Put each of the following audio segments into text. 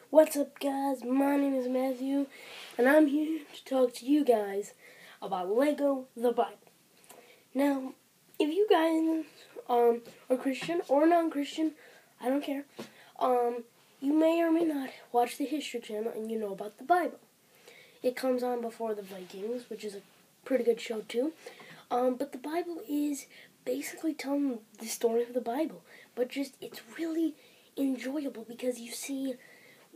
What's up, guys? My name is Matthew, and I'm here to talk to you guys about Lego the Bible. Now, if you guys are Christian or non-Christian, I don't care. You may or may not watch the History Channel and you know about the Bible. It comes on before the Vikings, which is a pretty good show too. But the Bible is basically telling the story of the Bible, but it's really enjoyable because you see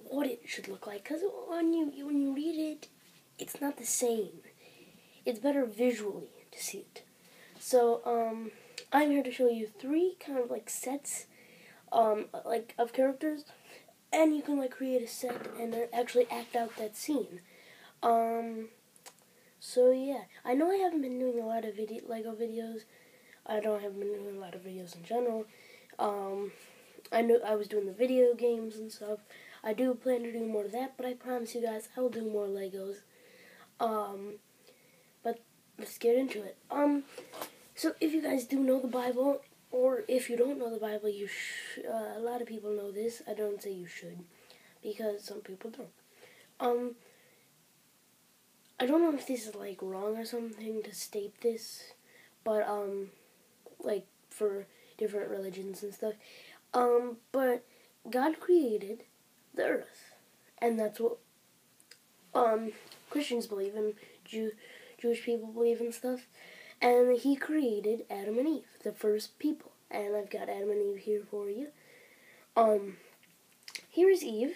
what it should look like. Because when you read it, it's not the same. It's better visually to see it. So I'm here to show you three kind of like sets, of characters, and you can create a set and then actually act out that scene. So yeah, I know I haven't been doing a lot of Lego videos. I haven't been doing a lot of videos in general. I know I was doing the video games and stuff. I do plan to do more of that, but I promise you guys I will do more Legos. But let's get into it. So if you guys do know the Bible, or if you don't know the Bible, a lot of people know this. I don't say you should, because some people don't. I don't know if this is wrong or something to state this, but for different religions and stuff. But God created the earth, and that's what Christians believe in, Jewish people believe in stuff. And He created Adam and Eve, the first people. And I've got Adam and Eve here for you. Here's Eve,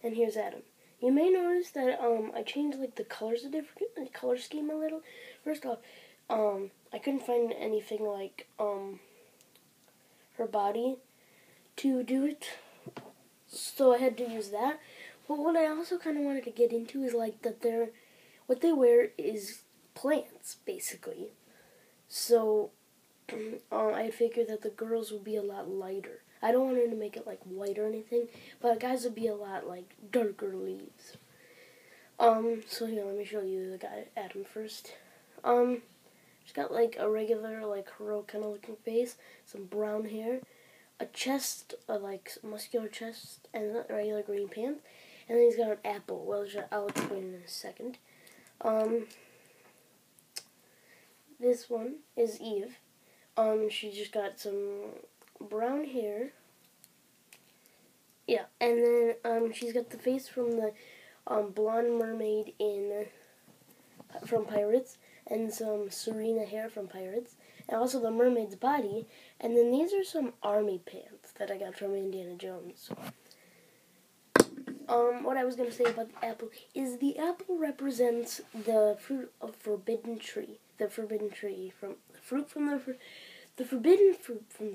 and here's Adam. You may notice that I changed the color scheme a little. First off, I couldn't find anything her body to do it, so I had to use that. But what I also kind of wanted to get into is that what they wear is plants, basically. So I figured that the girls would be a lot lighter. I don't want to make it white or anything, but guys would be a lot darker leaves. So here, let me show you the guy Adam first. She's got a regular hero kind of looking face, some brown hair, a chest, a muscular chest, and regular green pants. And then he's got an apple. Well, I'll explain in a second. This one is Eve. She just got some brown hair. Yeah, and then she's got the face from the blonde mermaid from Pirates, and some Serena hair from Pirates, and also the mermaid's body. And then these are some army pants that I got from Indiana Jones. What I was going to say about the apple is the apple represents the fruit of forbidden tree. The forbidden tree from the fruit from the forbidden fruit from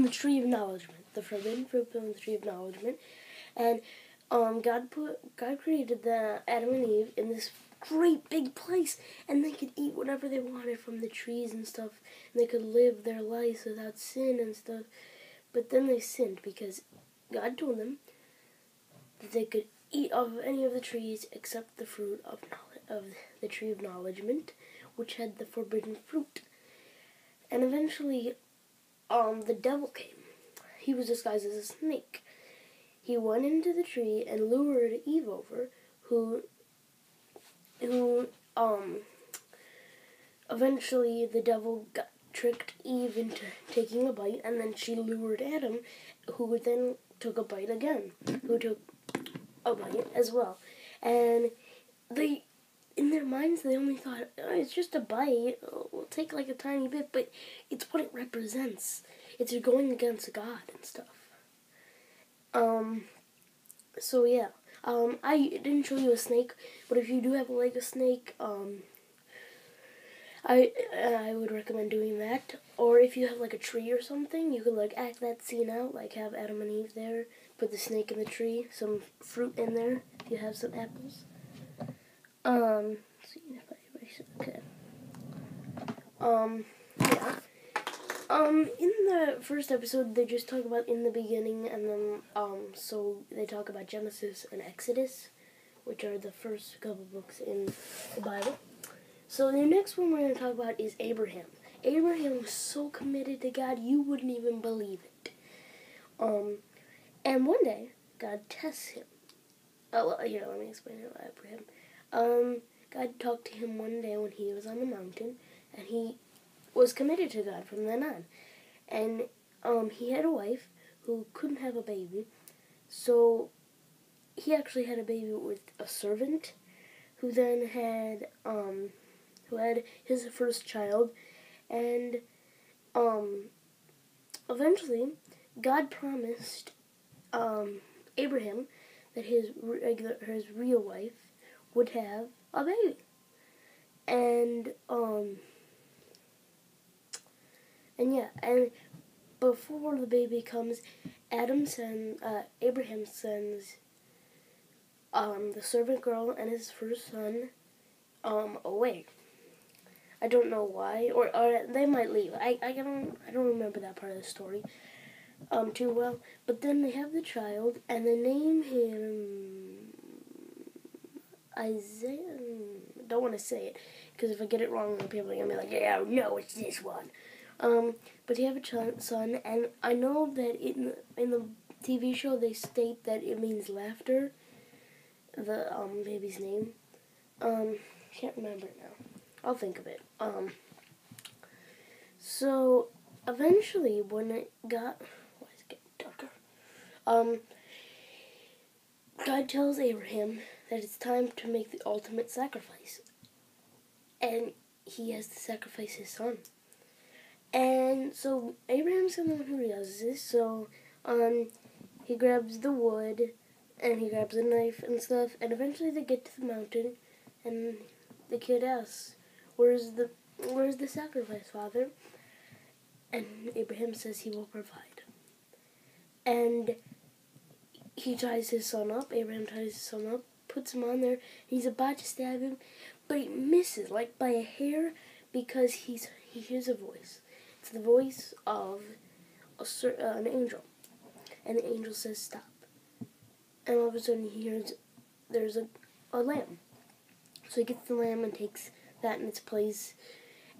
the tree of acknowledgement. The forbidden fruit from the tree of acknowledgement. And God created the Adam and Eve in this great big place, and they could eat whatever they wanted from the trees and stuff, and they could live their lives without sin and stuff. But then they sinned because God told them that they could eat of any of the trees except the fruit of the tree of acknowledgement, which had the forbidden fruit. And eventually, the devil came. He was disguised as a snake. He went into the tree and lured Eve over, who eventually the devil tricked Eve into taking a bite, and then she lured Adam, who then took a bite again, who took a bite as well. And in their minds, they only thought, it's just a bite, we'll take a tiny bit, but it's what it represents. It's you're going against God and stuff. So yeah, I didn't show you a snake, but if you do have a Lego snake, I would recommend doing that. Or if you have a tree or something, you could act that scene out, have Adam and Eve there, put the snake in the tree, some fruit in there, if you have some apples. See if I erase it, okay. Yeah. In the first episode, they just talk about in the beginning, and then, so they talk about Genesis and Exodus, which are the first couple books in the Bible. So the next one we're going to talk about is Abraham. Abraham was so committed to God, you wouldn't even believe it. And one day, God tests him. Oh, well, here, let me explain it for him. God talked to him one day when he was on the mountain, and he was committed to God from then on. And he had a wife who couldn't have a baby, so he actually had a baby with a servant, who then had his first child, and eventually God promised Abraham that his real wife would have a baby, and before the baby comes, Abraham sends the servant girl and his first son away. I don't know why, or they might leave. I don't remember that part of the story too well. But then they have the child, and they name him Isaiah. Don't want to say it, because if I get it wrong, people are gonna be like, "Yeah, no, it's this one." But they have a son, and I know that in the TV show they state that it means laughter. The baby's name. Can't remember it now. I'll think of it. So eventually, when it got, why is it getting darker? God tells Abraham that it's time to make the ultimate sacrifice, and he has to sacrifice his son. And so Abraham's the one who does this. So he grabs the wood, and he grabs a knife and stuff, and eventually they get to the mountain, and the kid asks, Where's the sacrifice, Father?" And Abraham says he will provide. And he ties his son up. Abraham ties his son up, puts him on there. He's about to stab him, but he misses, like by a hair, because he hears a voice. It's the voice of an angel. And the angel says, "Stop." And all of a sudden he hears there's a lamb. So he gets the lamb and takes that in its place.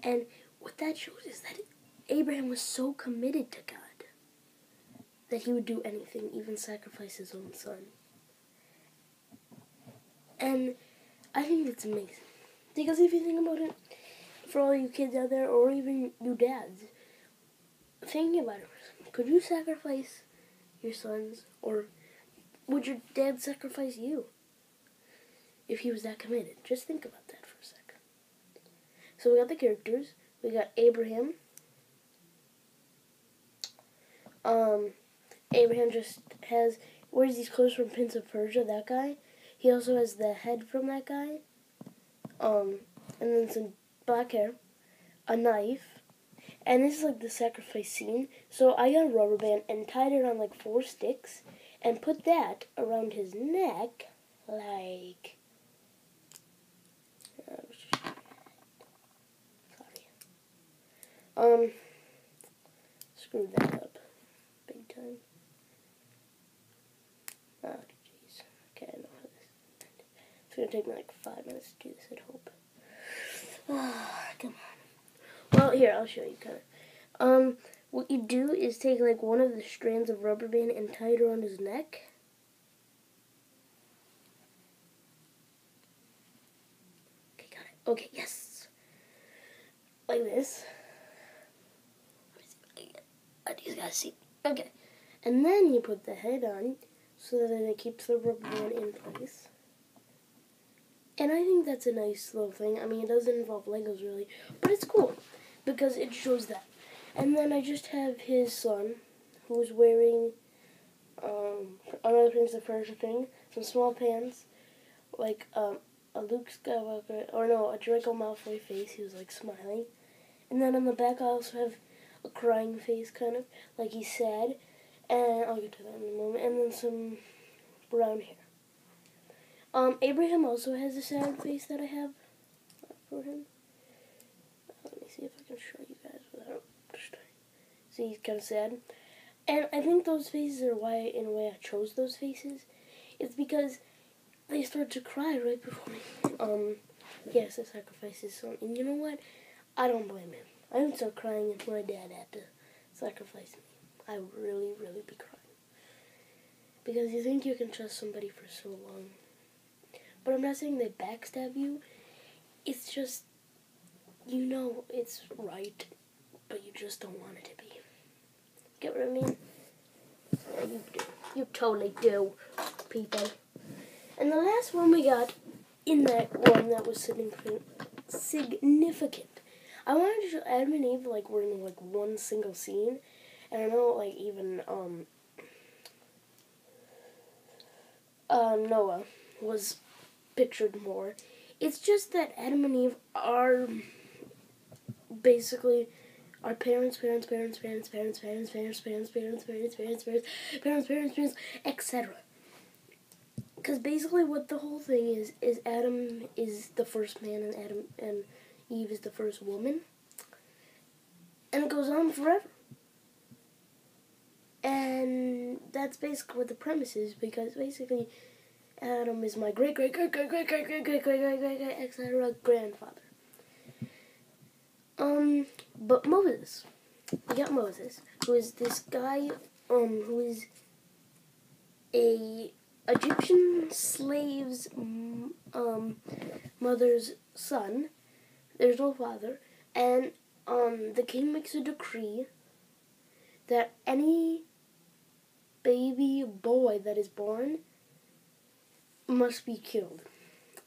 And what that shows is that Abraham was so committed to God that he would do anything, even sacrifice his own son. And I think it's amazing. Because if you think about it, for all you kids out there, or even you dads, thinking about it, could you sacrifice your sons, or would your dad sacrifice you if he was that committed? Just think about that for a second. So we got the characters. We got Abraham. Abraham just wears these clothes from Prince of Persia, that guy. He also has the head from that guy. And then some black hair, a knife, and this is like the sacrifice scene. So I got a rubber band and tied it on like 4 sticks and put that around his neck, like, screwed that up big time. Oh, jeez. Okay, I know how this. It's gonna take me like 5 minutes to do this, I'd hope. Come on. Well, here, I'll show you kind of. What you do is take like one of the strands of rubber band and tie it around his neck. Okay, got it. Okay, yes. Like this. I just gotta see. Okay. And then you put the head on so that it keeps the rubber band in place. And I think that's a nice little thing. I mean, it doesn't involve Legos really, but it's cool because it shows that. And then I just have his son, who's wearing another Prince of Persia thing, some small pants, like a Luke Skywalker, or no, a Draco Malfoy face. He was like smiling. And then on the back I also have a crying face, kind of, like he's sad. And I'll get to that in a moment. And then some brown hair. Abraham also has a sad face that I have for him. Let me see if I can show you guys without distracting. See, he's kind of sad. And I think those faces are why, in a way, I chose those faces. It's because they start to cry right before he has to sacrifice his son. And you know what? I don't blame him. I would start crying if my dad had to sacrifice me. I would really, really be crying. because you think you can trust somebody for so long. But I'm not saying they backstab you. It's just, you know it's right, but you just don't want it to be. Get what I mean? Yeah, you do. You totally do, people. And the last one we got in that one that was significant. I wanted to show Adam and Eve like were in like one single scene, and I know like even Noah was pictured more. It's just that Adam and Eve are basically our parents, etc. Because basically what the whole thing is Adam is the first man and Eve is the first woman. And it goes on forever. And that's basically what the premise is, because basically Adam is my great etc. grandfather. But Moses, we got Moses, who is this guy, who is a Egyptian slave's mother's son. There's no father, and the king makes a decree that any baby boy that is born must be killed.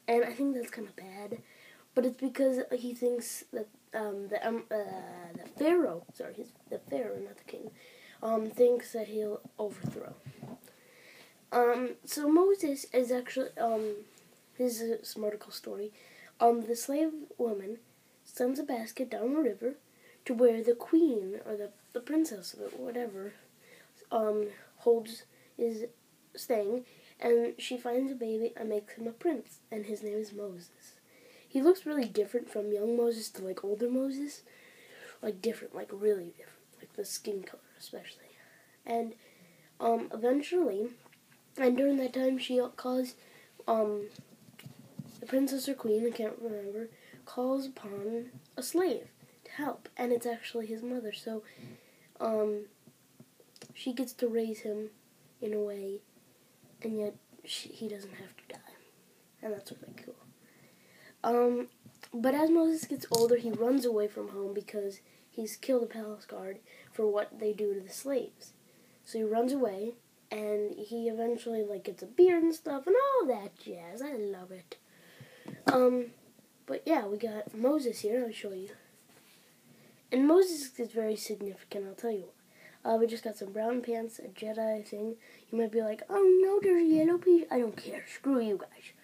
And I think that's kind of bad, but it's because he thinks that the pharaoh, the pharaoh, not the king, thinks that he'll overthrow. So Moses is actually, this is a smarticle story. The slave woman sends a basket down the river to where the queen, or the princess, or whatever, is staying, and she finds a baby and makes him a prince, and his name is Moses. He looks really different from young Moses to, like, older Moses. Like, different, like, really different. Like, the skin color, especially. And, eventually, and during that time, she calls, the princess or queen, I can't remember, calls upon a slave to help. And it's actually his mother, so, she gets to raise him in a way, and yet he doesn't have to die. And that's really cool. But as Moses gets older, he runs away from home because he's killed a palace guard for what they do to the slaves. So he runs away, and he eventually, like, gets a beard and stuff, and all that jazz. I love it. But yeah, we got Moses here. I'll show you. And Moses is very significant, I'll tell you what. We just got some brown pants, a Jedi thing. You might be like, oh no, there's yellow pieces. I don't care. Screw you guys.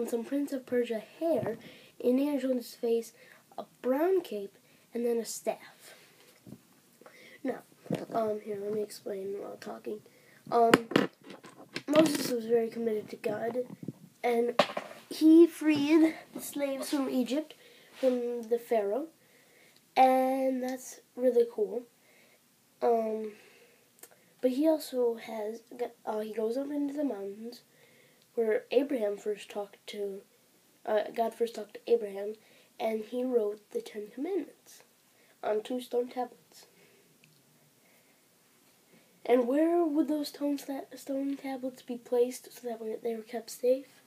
Some Prince of Persia hair, Indiana Jones' face, a brown cape, and then a staff. Now, here, let me explain while talking. Moses was very committed to God, and he freed the slaves from Egypt, from the Pharaoh, and that's really cool. But he also has, he goes up into the mountains, where Abraham first talked to, God first talked to Abraham, and he wrote the 10 Commandments on 2 stone tablets. And where would those stone tablets be placed so that they were kept safe?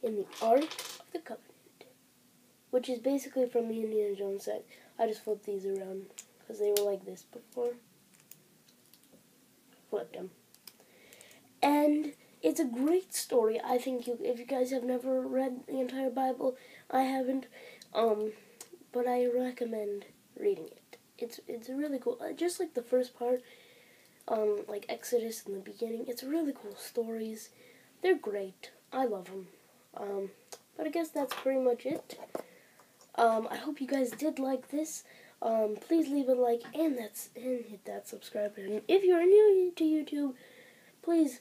In the Ark of the Covenant, which is basically from the Indiana Jones set. I just flipped these around because they were like this before. Flipped them. And it's a great story. I think if you guys have never read the entire Bible, I haven't, but I recommend reading it. It's really cool. Just like the first part, like Exodus in the beginning, it's really cool stories. They're great. I love them. But I guess that's pretty much it. I hope you guys did like this. Please leave a like and hit that subscribe button. If you're new to YouTube, please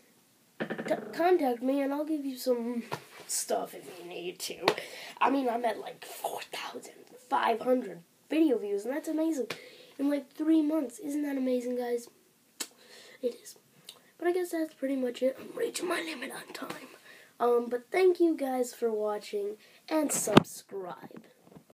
contact me and I'll give you some stuff if you need to. I mean, I'm at like 4,500 video views, and that's amazing. In like 3 months. Isn't that amazing, guys? It is. But I guess that's pretty much it. I'm reaching my limit on time. But thank you guys for watching and subscribe.